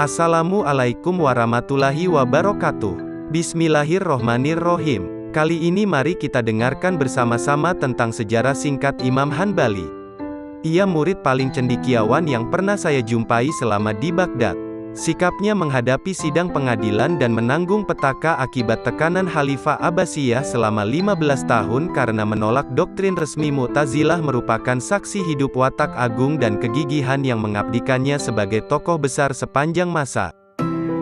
Assalamualaikum warahmatullahi wabarakatuh. Bismillahirrohmanirrohim. Kali ini mari kita dengarkan bersama-sama tentang sejarah singkat Imam Hanbali. Ia murid paling cendekiawan yang pernah saya jumpai selama di Baghdad. Sikapnya menghadapi sidang pengadilan dan menanggung petaka akibat tekanan Khalifah Abbasiyah selama 15 tahun karena menolak doktrin resmi Mu'tazilah merupakan saksi hidup watak agung dan kegigihan yang mengabdikannya sebagai tokoh besar sepanjang masa.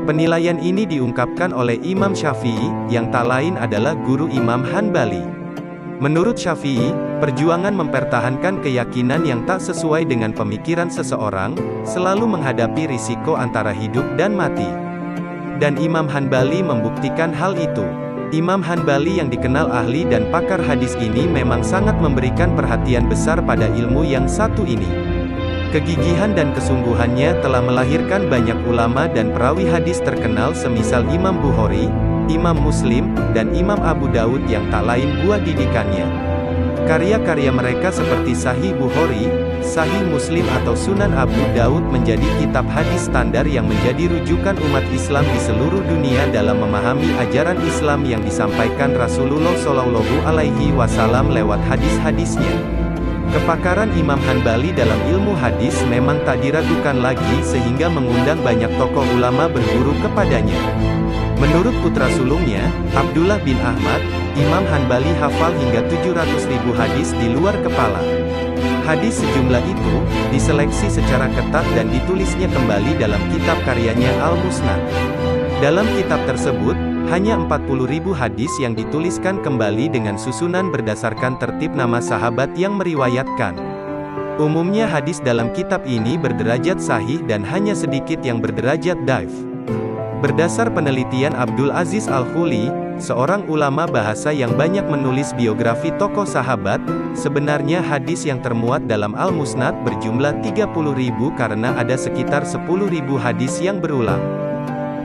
Penilaian ini diungkapkan oleh Imam Syafi'i, yang tak lain adalah guru Imam Hanbali. Menurut Syafi'i, perjuangan mempertahankan keyakinan yang tak sesuai dengan pemikiran seseorang, selalu menghadapi risiko antara hidup dan mati. Dan Imam Hanbali membuktikan hal itu. Imam Hanbali yang dikenal ahli dan pakar hadis ini memang sangat memberikan perhatian besar pada ilmu yang satu ini. Kegigihan dan kesungguhannya telah melahirkan banyak ulama dan perawi hadis terkenal semisal Imam Bukhari, Imam Muslim, dan Imam Abu Daud yang tak lain buah didikannya. Karya-karya mereka seperti Sahih Bukhari, Sahih Muslim atau Sunan Abu Daud menjadi kitab hadis standar yang menjadi rujukan umat Islam di seluruh dunia dalam memahami ajaran Islam yang disampaikan Rasulullah SAW lewat hadis-hadisnya. Kepakaran Imam Hanbali dalam ilmu hadis memang tak diragukan lagi sehingga mengundang banyak tokoh ulama berguru kepadanya. Menurut putra sulungnya, Abdullah bin Ahmad, Imam Hanbali hafal hingga 700.000 hadis di luar kepala. Hadis sejumlah itu, diseleksi secara ketat dan ditulisnya kembali dalam kitab karyanya Al-Musnad. Dalam kitab tersebut, hanya 40.000 hadis yang dituliskan kembali dengan susunan berdasarkan tertib nama sahabat yang meriwayatkan. Umumnya hadis dalam kitab ini berderajat sahih dan hanya sedikit yang berderajat dhaif. Berdasar penelitian Abdul Aziz Al-Khuli, seorang ulama bahasa yang banyak menulis biografi tokoh sahabat, sebenarnya hadis yang termuat dalam Al-Musnad berjumlah 30.000 karena ada sekitar 10.000 hadis yang berulang.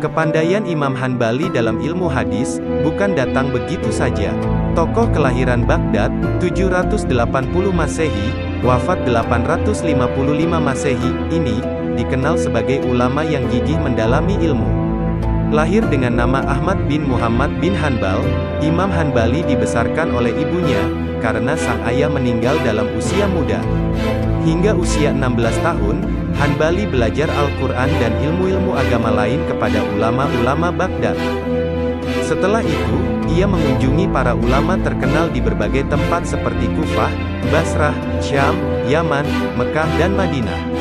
Kepandaian Imam Hanbali dalam ilmu hadis, bukan datang begitu saja. Tokoh kelahiran Baghdad, 780 Masehi, wafat 855 Masehi, ini, dikenal sebagai ulama yang gigih mendalami ilmu. Lahir dengan nama Ahmad bin Muhammad bin Hanbal, Imam Hanbali dibesarkan oleh ibunya, karena sang ayah meninggal dalam usia muda. Hingga usia 16 tahun, Hanbali belajar Al-Quran dan ilmu-ilmu agama lain kepada ulama-ulama Baghdad. Setelah itu, ia mengunjungi para ulama terkenal di berbagai tempat seperti Kufah, Basrah, Syam, Yaman, Mekah dan Madinah.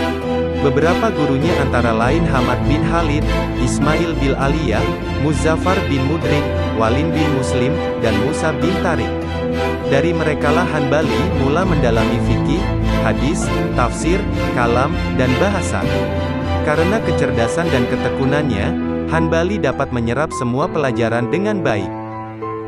Beberapa gurunya antara lain Hamad bin Khalid, Ismail bin Aliyah, Muzaffar bin Mudrik, Walid bin Muslim, dan Musa bin Tariq. Dari merekalah Hanbali mula mendalami fikih, hadis, tafsir, kalam, dan bahasa. Karena kecerdasan dan ketekunannya, Hanbali dapat menyerap semua pelajaran dengan baik.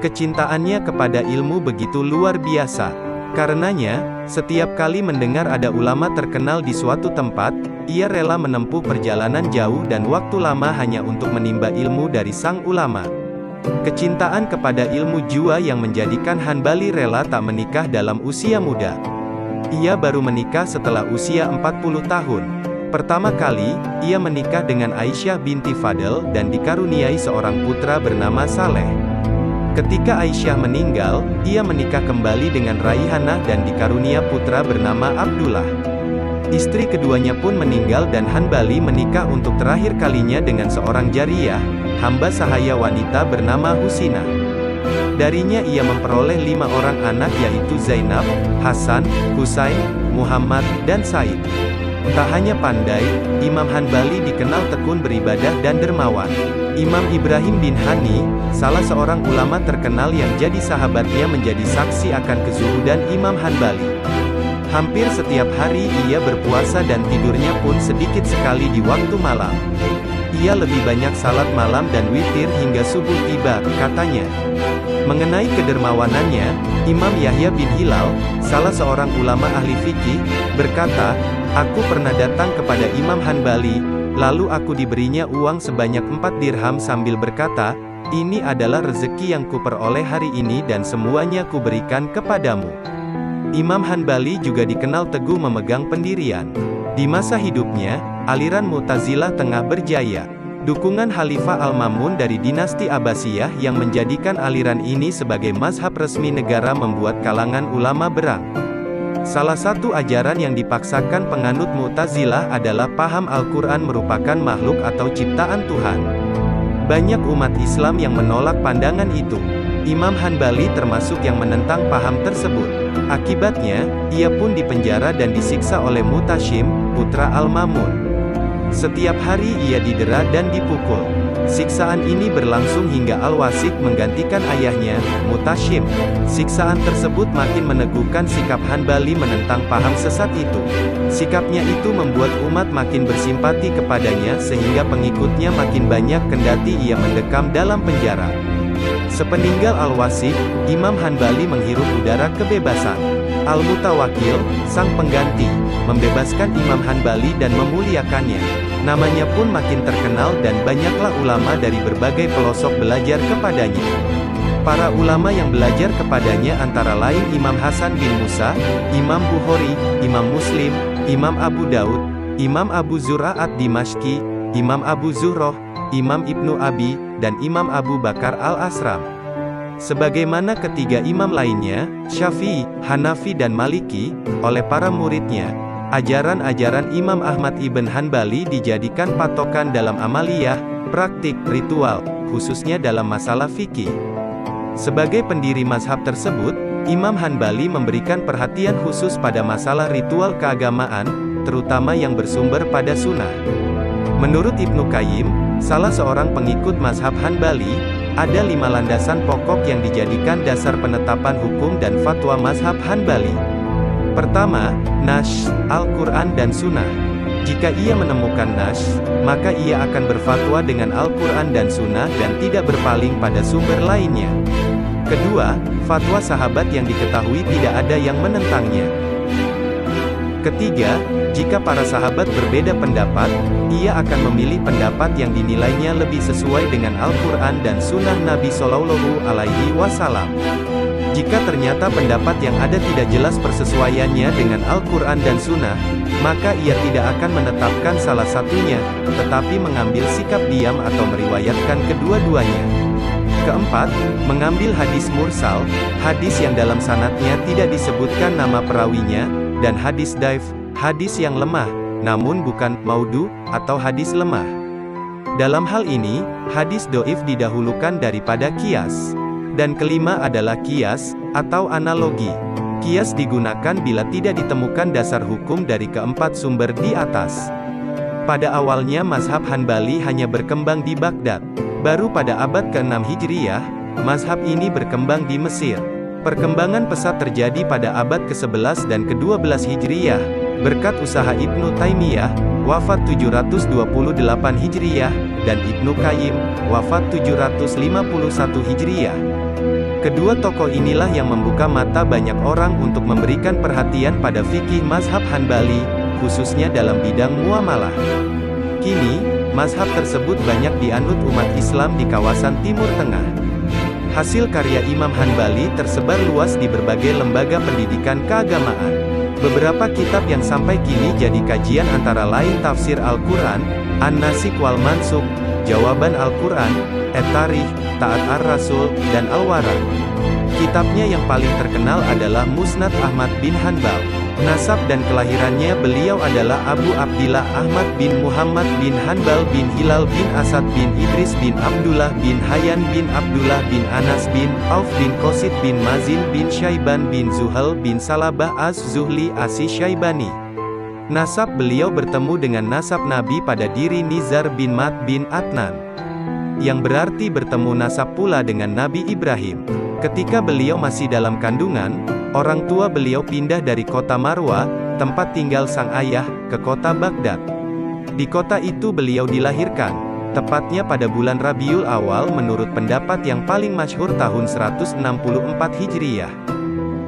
Kecintaannya kepada ilmu begitu luar biasa. Karenanya, setiap kali mendengar ada ulama terkenal di suatu tempat, ia rela menempuh perjalanan jauh dan waktu lama hanya untuk menimba ilmu dari sang ulama. Kecintaan kepada ilmu jua yang menjadikan Hanbali rela tak menikah dalam usia muda. Ia baru menikah setelah usia 40 tahun. Pertama kali, ia menikah dengan Aisyah binti Fadl dan dikaruniai seorang putra bernama Saleh. Ketika Aisyah meninggal, ia menikah kembali dengan Raihanah dan dikarunia putra bernama Abdullah. Istri keduanya pun meninggal dan Hanbali menikah untuk terakhir kalinya dengan seorang jariyah, hamba sahaya wanita bernama Husinah. Darinya ia memperoleh 5 orang anak yaitu Zainab, Hasan, Husain, Muhammad, dan Said. Tak hanya pandai, Imam Hanbali dikenal tekun beribadah dan dermawan. Imam Ibrahim bin Hani, salah seorang ulama terkenal yang jadi sahabatnya menjadi saksi akan kezuhudan Imam Hanbali. Hampir setiap hari ia berpuasa dan tidurnya pun sedikit sekali di waktu malam. Ia lebih banyak salat malam dan witir hingga subuh tiba, katanya. Mengenai kedermawanannya, Imam Yahya bin Hilal, salah seorang ulama ahli fikih, berkata, "Aku pernah datang kepada Imam Hanbali, lalu aku diberinya uang sebanyak 4 dirham sambil berkata, 'Ini adalah rezeki yang kuperoleh hari ini dan semuanya kuberikan kepadamu.'" Imam Hanbali juga dikenal teguh memegang pendirian. Di masa hidupnya, aliran Mu'tazilah tengah berjaya. Dukungan Khalifah Al-Ma'mun dari dinasti Abbasiyah yang menjadikan aliran ini sebagai mazhab resmi negara membuat kalangan ulama berang. Salah satu ajaran yang dipaksakan penganut Mu'tazilah adalah paham Al-Quran merupakan makhluk atau ciptaan Tuhan. Banyak umat Islam yang menolak pandangan itu. Imam Hanbali termasuk yang menentang paham tersebut. Akibatnya, ia pun dipenjara dan disiksa oleh Mutashim, putra Al-Ma'mun. Setiap hari ia didera dan dipukul. Siksaan ini berlangsung hingga Al-Wasik menggantikan ayahnya, Mutashim. Siksaan tersebut makin meneguhkan sikap Hanbali menentang paham sesat itu. Sikapnya itu membuat umat makin bersimpati kepadanya sehingga pengikutnya makin banyak kendati ia mendekam dalam penjara. Sepeninggal Al-Wasik, Imam Hanbali menghirup udara kebebasan. Al-Mutawakkil, sang pengganti, membebaskan Imam Hanbali dan memuliakannya. Namanya pun makin terkenal dan banyaklah ulama dari berbagai pelosok belajar kepadanya. Para ulama yang belajar kepadanya antara lain Imam Hasan bin Musa, Imam Bukhari, Imam Muslim, Imam Abu Daud, Imam Abu Zur'ah ad-Dimashqi, Imam Abu Zuhroh, Imam Ibnu Abi, dan Imam Abu Bakar al-Asram. Sebagaimana ketiga imam lainnya, Syafi'i, Hanafi dan Maliki, oleh para muridnya, ajaran-ajaran Imam Ahmad ibn Hanbali dijadikan patokan dalam amaliyah, praktik, ritual, khususnya dalam masalah fikih. Sebagai pendiri mazhab tersebut, Imam Hanbali memberikan perhatian khusus pada masalah ritual keagamaan, terutama yang bersumber pada sunnah. Menurut Ibnu Qayyim, salah seorang pengikut mazhab Hanbali, ada 5 landasan pokok yang dijadikan dasar penetapan hukum dan fatwa mazhab Hanbali. Pertama, Nash, Al-Quran dan Sunnah. Jika ia menemukan Nash, maka ia akan berfatwa dengan Al-Quran dan Sunnah dan tidak berpaling pada sumber lainnya. Kedua, fatwa sahabat yang diketahui tidak ada yang menentangnya. Ketiga, jika para sahabat berbeda pendapat, ia akan memilih pendapat yang dinilainya lebih sesuai dengan Al-Quran dan Sunnah Nabi Shallallahu Alaihi Wasallam. Jika ternyata pendapat yang ada tidak jelas persesuaiannya dengan Al-Quran dan Sunnah, maka ia tidak akan menetapkan salah satunya, tetapi mengambil sikap diam atau meriwayatkan kedua-duanya. Keempat, mengambil hadis mursal, hadis yang dalam sanadnya tidak disebutkan nama perawinya, dan hadis dhaif, hadis yang lemah, namun bukan maudhu, atau hadis lemah. Dalam hal ini, hadis dhaif didahulukan daripada qiyas. Dan kelima adalah qiyas, atau analogi. Qiyas digunakan bila tidak ditemukan dasar hukum dari keempat sumber di atas. Pada awalnya mazhab Hanbali hanya berkembang di Baghdad. Baru pada abad ke-6 Hijriyah, mazhab ini berkembang di Mesir. Perkembangan pesat terjadi pada abad ke-11 dan ke-12 Hijriyah, berkat usaha Ibnu Taimiyah, wafat 728 Hijriyah, dan Ibnu Qayyim, wafat 751 Hijriyah. Kedua tokoh inilah yang membuka mata banyak orang untuk memberikan perhatian pada fikih mazhab Hanbali, khususnya dalam bidang muamalah. Kini, mazhab tersebut banyak dianut umat Islam di kawasan Timur Tengah. Hasil karya Imam Hanbali tersebar luas di berbagai lembaga pendidikan keagamaan. Beberapa kitab yang sampai kini jadi kajian antara lain Tafsir Al-Quran, An-Nasikh wal Mansukh, Jawaban Al-Quran, At-Tarikh, Ta'at Ar-Rasul, dan Al-Waraq. Kitabnya yang paling terkenal adalah Musnad Ahmad bin Hanbal. Nasab dan kelahirannya beliau adalah Abu Abdillah Ahmad bin Muhammad bin Hanbal bin Hilal bin Asad bin Idris bin Abdullah bin Hayyan bin Abdullah bin Anas bin Auf bin Qasid bin Mazin bin Syaiban bin Zuhal bin Salabah Az-Zuhli As-Syaibani. Nasab beliau bertemu dengan nasab Nabi pada diri Nizar bin Mat bin Adnan, yang berarti bertemu nasab pula dengan Nabi Ibrahim. Ketika beliau masih dalam kandungan, orang tua beliau pindah dari kota Marwa, tempat tinggal sang ayah, ke kota Baghdad. Di kota itu beliau dilahirkan, tepatnya pada bulan Rabiul Awal menurut pendapat yang paling masyhur tahun 164 Hijriyah.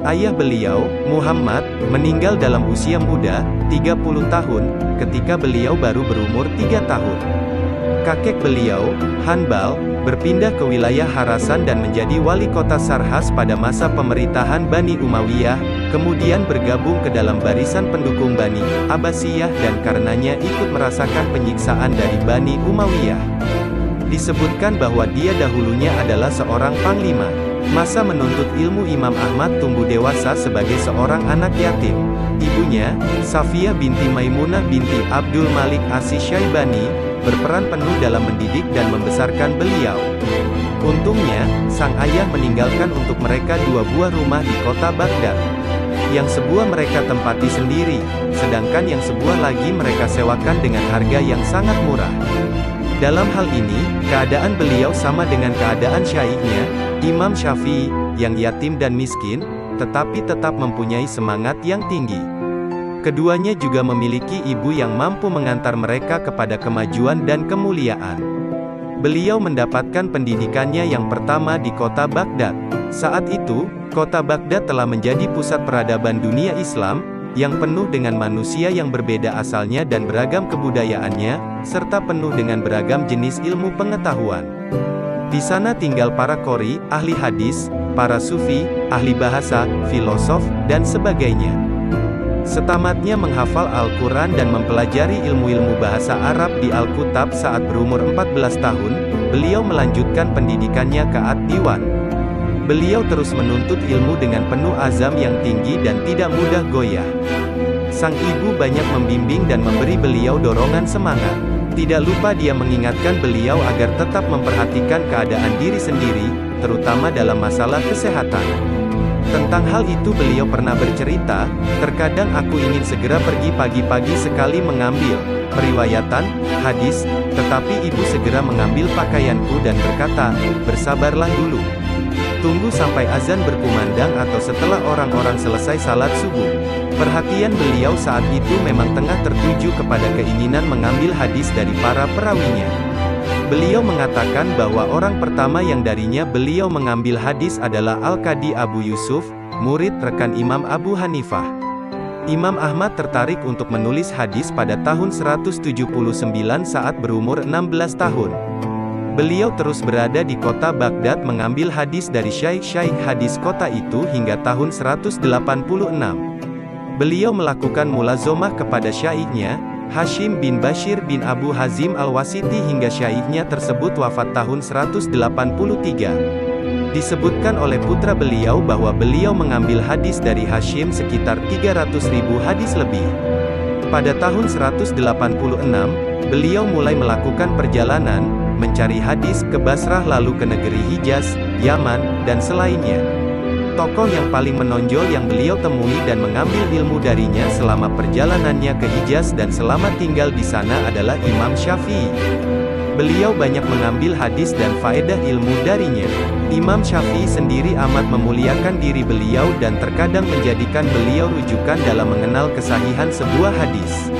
Ayah beliau, Muhammad, meninggal dalam usia muda, 30 tahun, ketika beliau baru berumur 3 tahun. Kakek beliau, Hanbal, berpindah ke wilayah Khurasan dan menjadi wali kota Sarhas pada masa pemerintahan Bani Umayyah, Kemudian bergabung ke dalam barisan pendukung Bani Abbasiyah dan karenanya ikut merasakan penyiksaan dari Bani Umayyah. Disebutkan bahwa dia dahulunya adalah seorang panglima. Masa menuntut ilmu Imam Ahmad tumbuh dewasa sebagai seorang anak yatim. Ibunya, Safiyah binti Maimunah binti Abdul Malik As-Syaibani, berperan penuh dalam mendidik dan membesarkan beliau. Untungnya, sang ayah meninggalkan untuk mereka 2 buah rumah di kota Baghdad. Yang sebuah mereka tempati sendiri, sedangkan yang sebuah lagi mereka sewakan dengan harga yang sangat murah. Dalam hal ini, keadaan beliau sama dengan keadaan syaikhnya, Imam Syafi'i, yang yatim dan miskin, tetapi tetap mempunyai semangat yang tinggi. Keduanya juga memiliki ibu yang mampu mengantar mereka kepada kemajuan dan kemuliaan. Beliau mendapatkan pendidikannya yang pertama di kota Baghdad. Saat itu, kota Baghdad telah menjadi pusat peradaban dunia Islam, yang penuh dengan manusia yang berbeda asalnya dan beragam kebudayaannya, serta penuh dengan beragam jenis ilmu pengetahuan. Di sana tinggal para qori, ahli hadis, para sufi, ahli bahasa, filosof, dan sebagainya. Setamatnya menghafal Al-Quran dan mempelajari ilmu-ilmu bahasa Arab di Al-Kutab saat berumur 14 tahun, beliau melanjutkan pendidikannya ke Ad-Diwan. Beliau terus menuntut ilmu dengan penuh azam yang tinggi dan tidak mudah goyah. Sang ibu banyak membimbing dan memberi beliau dorongan semangat. Tidak lupa dia mengingatkan beliau agar tetap memperhatikan keadaan diri sendiri, terutama dalam masalah kesehatan. Tentang hal itu beliau pernah bercerita, terkadang aku ingin segera pergi pagi-pagi sekali mengambil periwayatan, hadis, tetapi ibu segera mengambil pakaianku dan berkata, bersabarlah dulu. Tunggu sampai azan berkumandang atau setelah orang-orang selesai salat subuh. Perhatian beliau saat itu memang tengah tertuju kepada keinginan mengambil hadis dari para perawinya. Beliau mengatakan bahwa orang pertama yang darinya beliau mengambil hadis adalah Al-Qadi Abu Yusuf, murid rekan Imam Abu Hanifah. Imam Ahmad tertarik untuk menulis hadis pada tahun 179 saat berumur 16 tahun. Beliau terus berada di kota Baghdad mengambil hadis dari syaikh-syaikh hadis kota itu hingga tahun 186. Beliau melakukan mulazomah kepada syaikhnya, Hashim bin Bashir bin Abu Hazim al-Wasiti hingga syaikhnya tersebut wafat tahun 183. Disebutkan oleh putra beliau bahwa beliau mengambil hadis dari Hashim sekitar 300.000 hadis lebih. Pada tahun 186, beliau mulai melakukan perjalanan, mencari hadis ke Basrah lalu ke negeri Hijaz, Yaman, dan selainnya. Tokoh yang paling menonjol yang beliau temui dan mengambil ilmu darinya selama perjalanannya ke Hijaz dan selama tinggal di sana adalah Imam Syafi'i. Beliau banyak mengambil hadis dan faedah ilmu darinya. Imam Syafi'i sendiri amat memuliakan diri beliau dan terkadang menjadikan beliau rujukan dalam mengenal kesahihan sebuah hadis.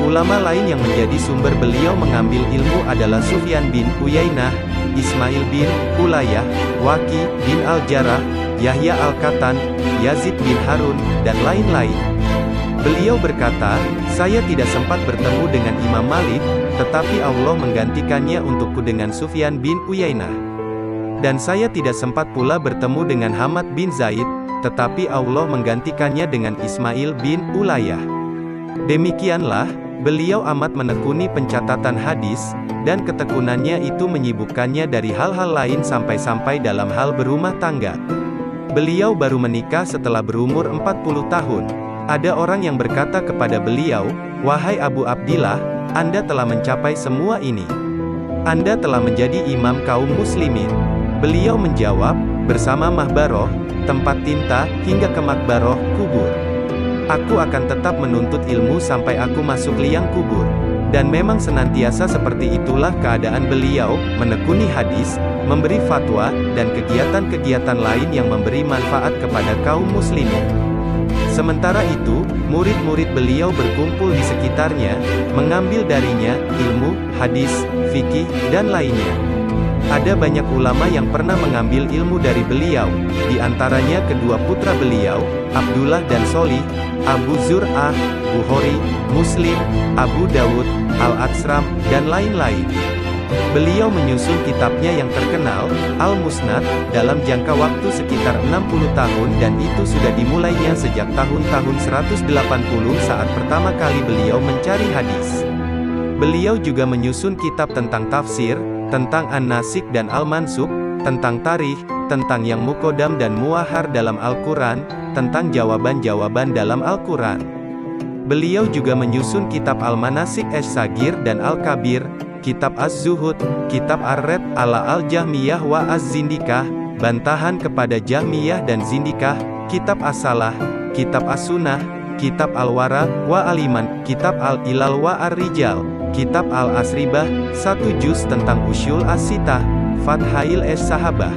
Ulama lain yang menjadi sumber beliau mengambil ilmu adalah Sufyan bin Uyainah, Ismail bin Ulayah, Waqi bin Al-Jarrah, Yahya Al-Qattan, Yazid bin Harun, dan lain-lain. Beliau berkata, saya tidak sempat bertemu dengan Imam Malik, tetapi Allah menggantikannya untukku dengan Sufyan bin Uyainah. Dan saya tidak sempat pula bertemu dengan Hamad bin Zaid, tetapi Allah menggantikannya dengan Ismail bin Ulayah. Demikianlah, beliau amat menekuni pencatatan hadis, dan ketekunannya itu menyibukkannya dari hal-hal lain sampai-sampai dalam hal berumah tangga. Beliau baru menikah setelah berumur 40 tahun. Ada orang yang berkata kepada beliau, wahai Abu Abdillah, Anda telah mencapai semua ini. Anda telah menjadi imam kaum muslimin. Beliau menjawab, bersama mahbaroh, tempat tinta, hingga ke makbaroh, kubur. Aku akan tetap menuntut ilmu sampai aku masuk liang kubur. Dan memang senantiasa seperti itulah keadaan beliau, menekuni hadis, memberi fatwa, dan kegiatan-kegiatan lain yang memberi manfaat kepada kaum muslimin. Sementara itu, murid-murid beliau berkumpul di sekitarnya, mengambil darinya, ilmu, hadis, fikih, dan lainnya. Ada banyak ulama yang pernah mengambil ilmu dari beliau, di antaranya kedua putra beliau, Abdullah dan Solih, Abu Zur'ah, Bukhari, Muslim, Abu Dawud, Al-Atsram, dan lain-lain. Beliau menyusun kitabnya yang terkenal, Al-Musnad, dalam jangka waktu sekitar 60 tahun dan itu sudah dimulainya sejak tahun-tahun 180 saat pertama kali beliau mencari hadis. Beliau juga menyusun kitab tentang tafsir, tentang An-Nasikh dan Al-Mansukh, tentang tarikh, tentang yang muqaddam dan muahar dalam Al-Quran, tentang jawaban-jawaban dalam Al-Quran. Beliau juga menyusun kitab Al-Manasik As-Sagir dan Al-Kabir, kitab Az-Zuhud, kitab Ar-Red ala Al-Jahmiyah wa Az-Zindikah, bantahan kepada Jahmiyah dan Zindikah, kitab As-Salah, kitab As-Sunnah, kitab Al-Wara wa Al-Iman, kitab Al-Ilal wa Ar-Rijal, kitab Al-Asribah, 1 juz tentang Usyul As-Sittah, Fathail Es-Sahabah.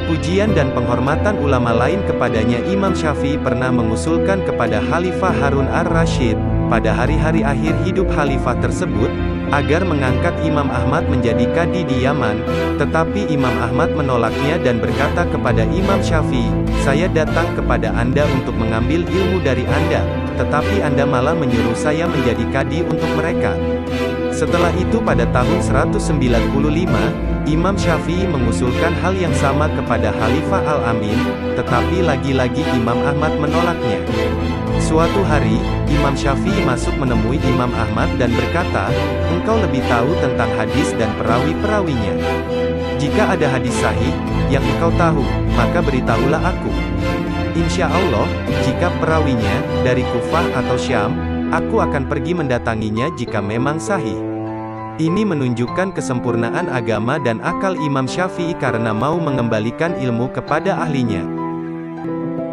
Pujian dan penghormatan ulama lain kepadanya. Imam Syafi'i pernah mengusulkan kepada Khalifah Harun ar-Rasyid, pada hari-hari akhir hidup khalifah tersebut, agar mengangkat Imam Ahmad menjadi kadi di Yaman, tetapi Imam Ahmad menolaknya dan berkata kepada Imam Syafi'i, "Saya datang kepada Anda untuk mengambil ilmu dari Anda, tetapi Anda malah menyuruh saya menjadi kadi untuk mereka." Setelah itu pada tahun 195, Imam Syafi'i mengusulkan hal yang sama kepada Khalifah Al-Amin, tetapi lagi-lagi Imam Ahmad menolaknya. Suatu hari, Imam Syafi'i masuk menemui Imam Ahmad dan berkata, "Engkau lebih tahu tentang hadis dan perawi-perawinya. Jika ada hadis sahih, yang engkau tahu, maka beritahulah aku. Insya Allah, jika perawinya, dari Kufah atau Syam, aku akan pergi mendatanginya jika memang sahih." Ini menunjukkan kesempurnaan agama dan akal Imam Syafi'i karena mau mengembalikan ilmu kepada ahlinya.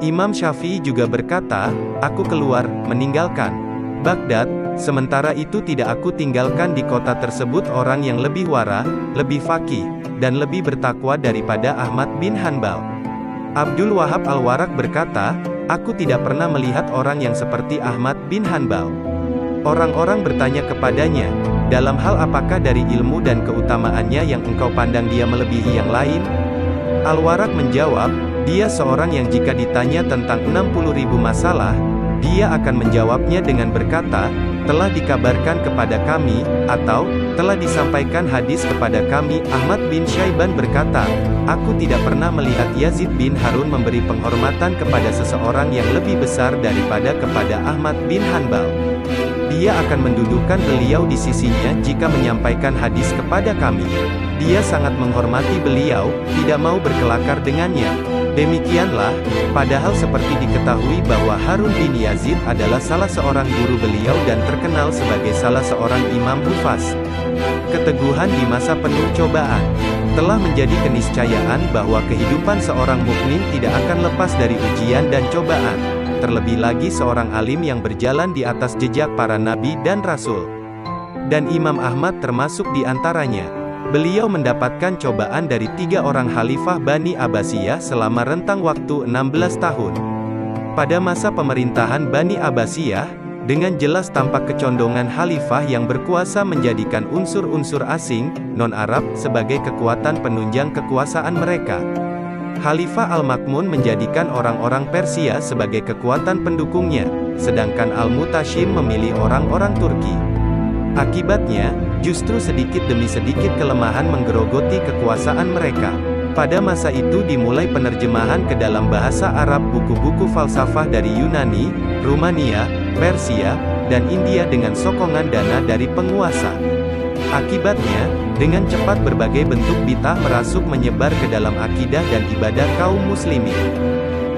Imam Syafi'i juga berkata, "Aku keluar, meninggalkan Baghdad, sementara itu tidak aku tinggalkan di kota tersebut orang yang lebih wara, lebih faqih, dan lebih bertakwa daripada Ahmad bin Hanbal." Abdul Wahab Al-Warraq berkata, "Aku tidak pernah melihat orang yang seperti Ahmad bin Hanbal." Orang-orang bertanya kepadanya, "Dalam hal apakah dari ilmu dan keutamaannya yang engkau pandang dia melebihi yang lain?" Al-Warraq menjawab, "Dia seorang yang jika ditanya tentang 60.000 masalah, dia akan menjawabnya dengan berkata, 'Telah dikabarkan kepada kami,' atau 'Telah disampaikan hadis kepada kami.'" Ahmad bin Syaiban berkata, "Aku tidak pernah melihat Yazid bin Harun memberi penghormatan kepada seseorang yang lebih besar daripada kepada Ahmad bin Hanbal. Dia akan mendudukan beliau di sisinya jika menyampaikan hadis kepada kami. Dia sangat menghormati beliau, tidak mau berkelakar dengannya." Demikianlah, padahal seperti diketahui bahwa Harun bin Yazid adalah salah seorang guru beliau dan terkenal sebagai salah seorang imam hufaz. Keteguhan di masa penuh cobaan telah menjadi keniscayaan bahwa kehidupan seorang mukmin tidak akan lepas dari ujian dan cobaan, terlebih lagi seorang alim yang berjalan di atas jejak para nabi dan rasul. Dan Imam Ahmad termasuk di antaranya. Beliau mendapatkan cobaan dari 3 orang khalifah Bani Abbasiyah selama rentang waktu 16 tahun. Pada masa pemerintahan Bani Abbasiyah, dengan jelas tampak kecondongan khalifah yang berkuasa menjadikan unsur-unsur asing, non-Arab, sebagai kekuatan penunjang kekuasaan mereka. Khalifah Al-Ma'mun menjadikan orang-orang Persia sebagai kekuatan pendukungnya, sedangkan Al-Mutashim memilih orang-orang Turki. Akibatnya, justru sedikit demi sedikit kelemahan menggerogoti kekuasaan mereka. Pada masa itu dimulai penerjemahan ke dalam bahasa Arab buku-buku falsafah dari Yunani, Rumania, Persia, dan India dengan sokongan dana dari penguasa. Akibatnya, dengan cepat berbagai bentuk bid'ah merasuk menyebar ke dalam akidah dan ibadah kaum muslimin.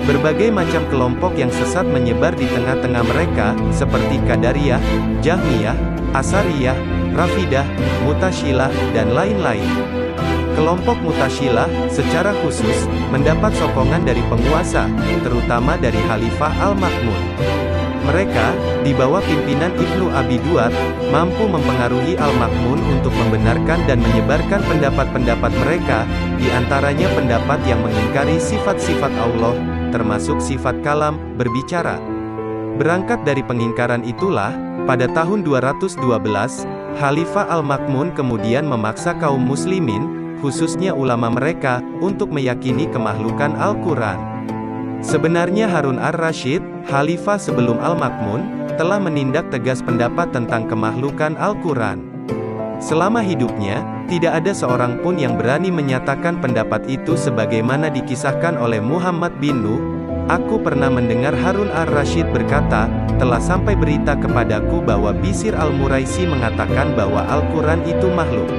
Berbagai macam kelompok yang sesat menyebar di tengah-tengah mereka, seperti Qadariyah, Jahmiyah, Asariyah, Rafidah, Mutasyilah, dan lain-lain. Kelompok Mutasyilah, secara khusus, mendapat sokongan dari penguasa, terutama dari Khalifah Al-Ma'mun. Mereka, di bawah pimpinan Ibnu Abi Duat, mampu mempengaruhi Al-Ma'mun untuk membenarkan dan menyebarkan pendapat-pendapat mereka, di antaranya pendapat yang mengingkari sifat-sifat Allah, termasuk sifat kalam, berbicara. Berangkat dari pengingkaran itulah, pada tahun 212, Khalifah Al-Ma'mun kemudian memaksa kaum muslimin, khususnya ulama mereka, untuk meyakini kemakhlukan Al-Quran. Sebenarnya Harun ar-Rasyid, Khalifah sebelum Al-Ma'mun, telah menindak tegas pendapat tentang kemakhlukan Al-Quran. Selama hidupnya, Tidak ada seorang pun yang berani menyatakan pendapat itu sebagaimana dikisahkan oleh Muhammad bin Nuh. Aku pernah mendengar Harun ar-Rasyid berkata, telah sampai berita kepadaku bahwa Bishr al-Muraisi mengatakan bahwa Al-Quran itu makhluk.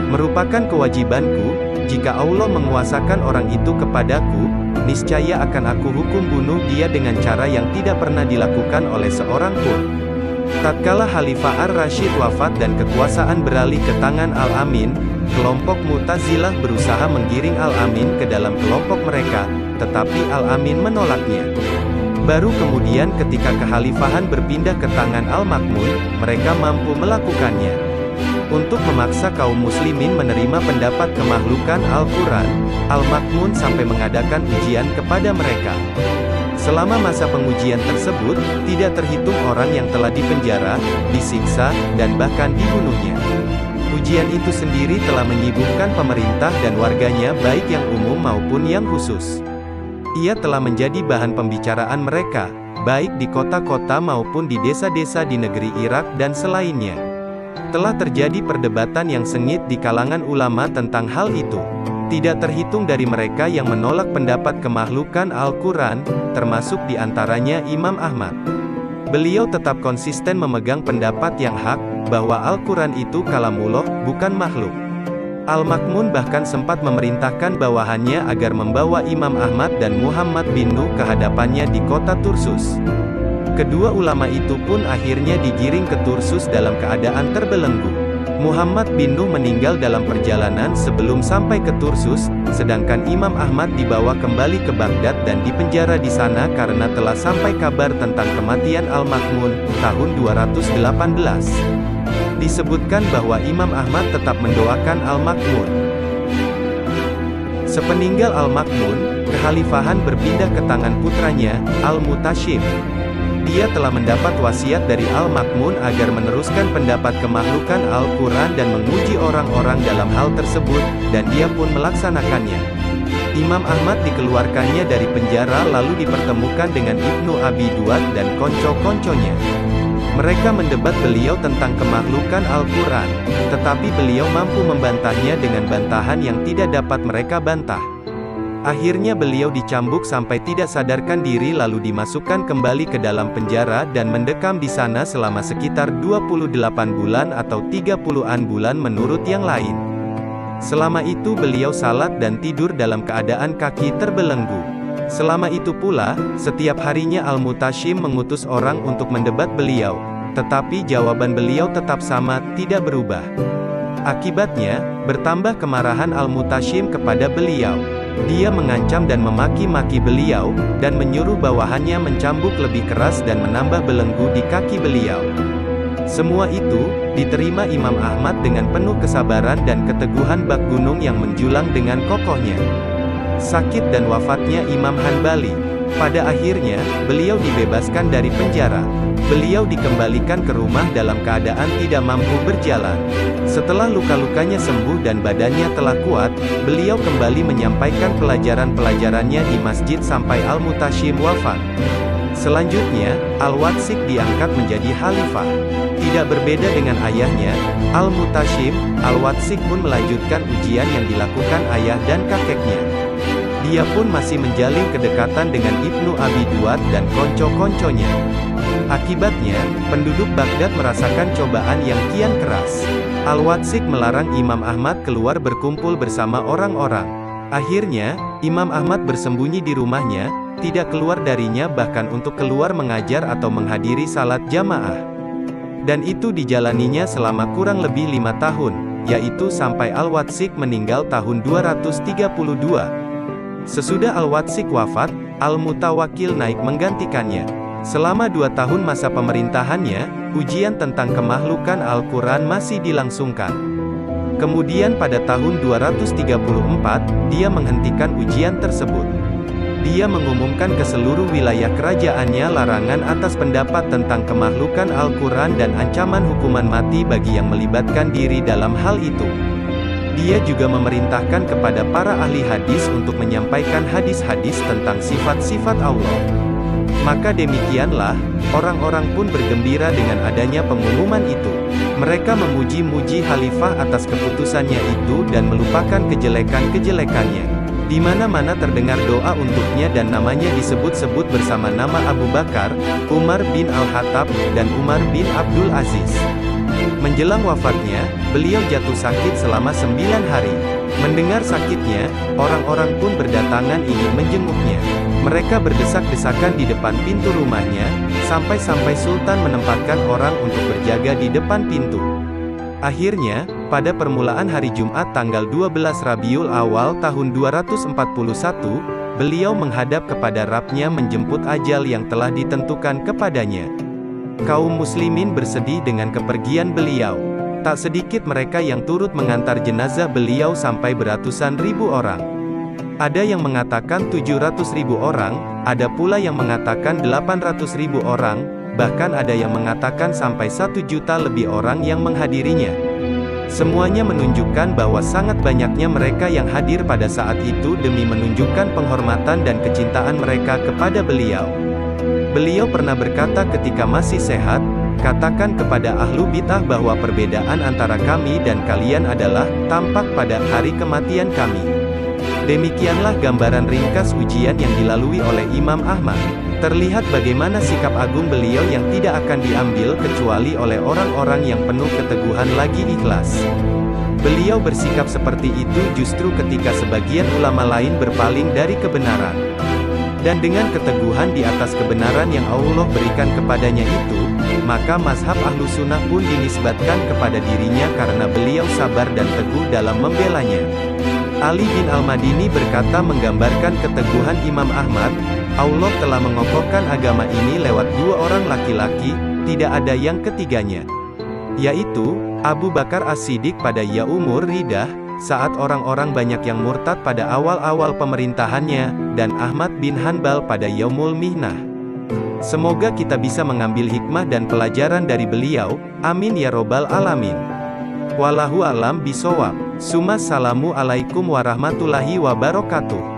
Merupakan kewajibanku, jika Allah menguasakan orang itu kepadaku, niscaya akan aku hukum bunuh dia dengan cara yang tidak pernah dilakukan oleh seorang pun. Tatkala Khalifah ar-Rasyid wafat dan kekuasaan beralih ke tangan Al-Amin, kelompok Mu'tazilah berusaha menggiring Al-Amin ke dalam kelompok mereka, tetapi Al-Amin menolaknya. Baru kemudian ketika kekhalifahan berpindah ke tangan Al-Ma'mun, mereka mampu melakukannya. Untuk memaksa kaum muslimin menerima pendapat kemakhlukan Al-Quran, Al-Ma'mun sampai mengadakan ujian kepada mereka. Selama masa pengujian tersebut, tidak terhitung orang yang telah dipenjara, disiksa, dan bahkan dibunuhnya. Ujian itu sendiri telah menyibukkan pemerintah dan warganya baik yang umum maupun yang khusus. Ia telah menjadi bahan pembicaraan mereka, baik di kota-kota maupun di desa-desa di negeri Irak dan selainnya. Telah terjadi perdebatan yang sengit di kalangan ulama tentang hal itu. Tidak terhitung dari mereka yang menolak pendapat kemakhlukan Al-Quran, termasuk di antaranya Imam Ahmad. Beliau tetap konsisten memegang pendapat yang hak, bahwa Al-Quran itu kalamullah, bukan makhluk. Al-Ma'mun bahkan sempat memerintahkan bawahannya agar membawa Imam Ahmad dan Muhammad bin Nuh ke hadapannya di kota Tursus. Kedua ulama itu pun akhirnya digiring ke Tursus dalam keadaan terbelenggu. Muhammad bin Nuh meninggal dalam perjalanan sebelum sampai ke Tursus, sedangkan Imam Ahmad dibawa kembali ke Baghdad dan dipenjara di sana karena telah sampai kabar tentang kematian Al-Ma'mun, tahun 218. Disebutkan bahwa Imam Ahmad tetap mendoakan Al-Ma'mun. Sepeninggal Al-Ma'mun, kekhalifahan berpindah ke tangan putranya, Al-Mutashim. Dia telah mendapat wasiat dari Al-Ma'mun agar meneruskan pendapat kemakhlukan Al-Quran dan menguji orang-orang dalam hal tersebut, dan dia pun melaksanakannya. Imam Ahmad dikeluarkannya dari penjara lalu dipertemukan dengan Ibnu Abi Duad dan konco-konconya. Mereka mendebat beliau tentang kemakhlukan Al-Quran, tetapi beliau mampu membantahnya dengan bantahan yang tidak dapat mereka bantah. Akhirnya beliau dicambuk sampai tidak sadarkan diri lalu dimasukkan kembali ke dalam penjara dan mendekam di sana selama sekitar 28 bulan atau 30-an bulan menurut yang lain. Selama itu beliau salat dan tidur dalam keadaan kaki terbelenggu. Selama itu pula, setiap harinya Al-Mutashim mengutus orang untuk mendebat beliau, tetapi jawaban beliau tetap sama, tidak berubah. Akibatnya, bertambah kemarahan Al-Mutashim kepada beliau. Dia mengancam dan memaki-maki beliau, dan menyuruh bawahannya mencambuk lebih keras dan menambah belenggu di kaki beliau. Semua itu, diterima Imam Ahmad dengan penuh kesabaran dan keteguhan bak gunung yang menjulang dengan kokohnya. Sakit dan wafatnya Imam Hanbali. Pada akhirnya, beliau dibebaskan dari penjara. Beliau dikembalikan ke rumah dalam keadaan tidak mampu berjalan. Setelah luka-lukanya sembuh dan badannya telah kuat, beliau kembali menyampaikan pelajaran-pelajarannya di masjid sampai Al-Mutashim wafat. Selanjutnya, Al-Watsik diangkat menjadi khalifah. Tidak berbeda dengan ayahnya, Al-Mutashim, Al-Watsik pun melanjutkan ujian yang dilakukan ayah dan kakeknya. Dia pun masih menjalin kedekatan dengan Ibnu Abi Duad dan konco-konconya. Akibatnya, penduduk Baghdad merasakan cobaan yang kian keras. Al-Watsik melarang Imam Ahmad keluar berkumpul bersama orang-orang. Akhirnya, Imam Ahmad bersembunyi di rumahnya, tidak keluar darinya bahkan untuk keluar mengajar atau menghadiri salat jamaah. Dan itu dijalaninya selama kurang lebih 5 tahun, yaitu sampai Al-Watsik meninggal tahun 232. Sesudah Al-Watsik wafat, Al-Mutawakkil naik menggantikannya. Selama 2 tahun masa pemerintahannya, ujian tentang kemakhlukan Al-Quran masih dilangsungkan. Kemudian pada tahun 234, dia menghentikan ujian tersebut. Dia mengumumkan ke seluruh wilayah kerajaannya larangan atas pendapat tentang kemakhlukan Al-Quran dan ancaman hukuman mati bagi yang melibatkan diri dalam hal itu. Dia juga memerintahkan kepada para ahli hadis untuk menyampaikan hadis-hadis tentang sifat-sifat Allah. Maka demikianlah, orang-orang pun bergembira dengan adanya pengumuman itu. Mereka memuji-muji khalifah atas keputusannya itu dan melupakan kejelekan-kejelekannya. Di mana-mana terdengar doa untuknya dan namanya disebut-sebut bersama nama Abu Bakar, Umar bin Al-Khattab, dan Umar bin Abdul Aziz. Menjelang wafatnya, beliau jatuh sakit selama 9 hari. Mendengar sakitnya, orang-orang pun berdatangan ingin menjenguknya. Mereka berdesak-desakan di depan pintu rumahnya, sampai-sampai Sultan menempatkan orang untuk berjaga di depan pintu. Akhirnya, pada permulaan hari Jumat tanggal 12 Rabiul Awal tahun 241, beliau menghadap kepada Rabb-Nya menjemput ajal yang telah ditentukan kepadanya. Kaum muslimin bersedih dengan kepergian beliau. Tak sedikit mereka yang turut mengantar jenazah beliau sampai beratusan ribu orang. Ada yang mengatakan 700.000 orang, ada pula yang mengatakan 800.000 orang, bahkan ada yang mengatakan sampai 1 juta lebih orang yang menghadirinya. Semuanya menunjukkan bahwa sangat banyaknya mereka yang hadir pada saat itu demi menunjukkan penghormatan dan kecintaan mereka kepada beliau. Beliau pernah berkata ketika masih sehat, "Katakan kepada ahlu bid'ah bahwa perbedaan antara kami dan kalian adalah tampak pada hari kematian kami." Demikianlah gambaran ringkas ujian yang dilalui oleh Imam Ahmad. Terlihat bagaimana sikap agung beliau yang tidak akan diambil kecuali oleh orang-orang yang penuh keteguhan lagi ikhlas. Beliau bersikap seperti itu justru ketika sebagian ulama lain berpaling dari kebenaran. Dan dengan keteguhan di atas kebenaran yang Allah berikan kepadanya itu, maka mazhab Ahlus Sunnah pun dinisbatkan kepada dirinya karena beliau sabar dan teguh dalam membelanya. Ali bin Al-Madini berkata menggambarkan keteguhan Imam Ahmad, Allah telah mengokohkan agama ini lewat 2 orang laki-laki, tidak ada yang ketiganya. Yaitu, Abu Bakar As-Siddiq pada Yaumur Ridah, saat orang-orang banyak yang murtad pada awal-awal pemerintahannya, dan Ahmad bin Hanbal pada Yaumul Mihnah. Semoga kita bisa mengambil hikmah dan pelajaran dari beliau, amin ya robbal alamin. Wallahu alam bisawab. Assalamualaikum warahmatullahi wabarakatuh.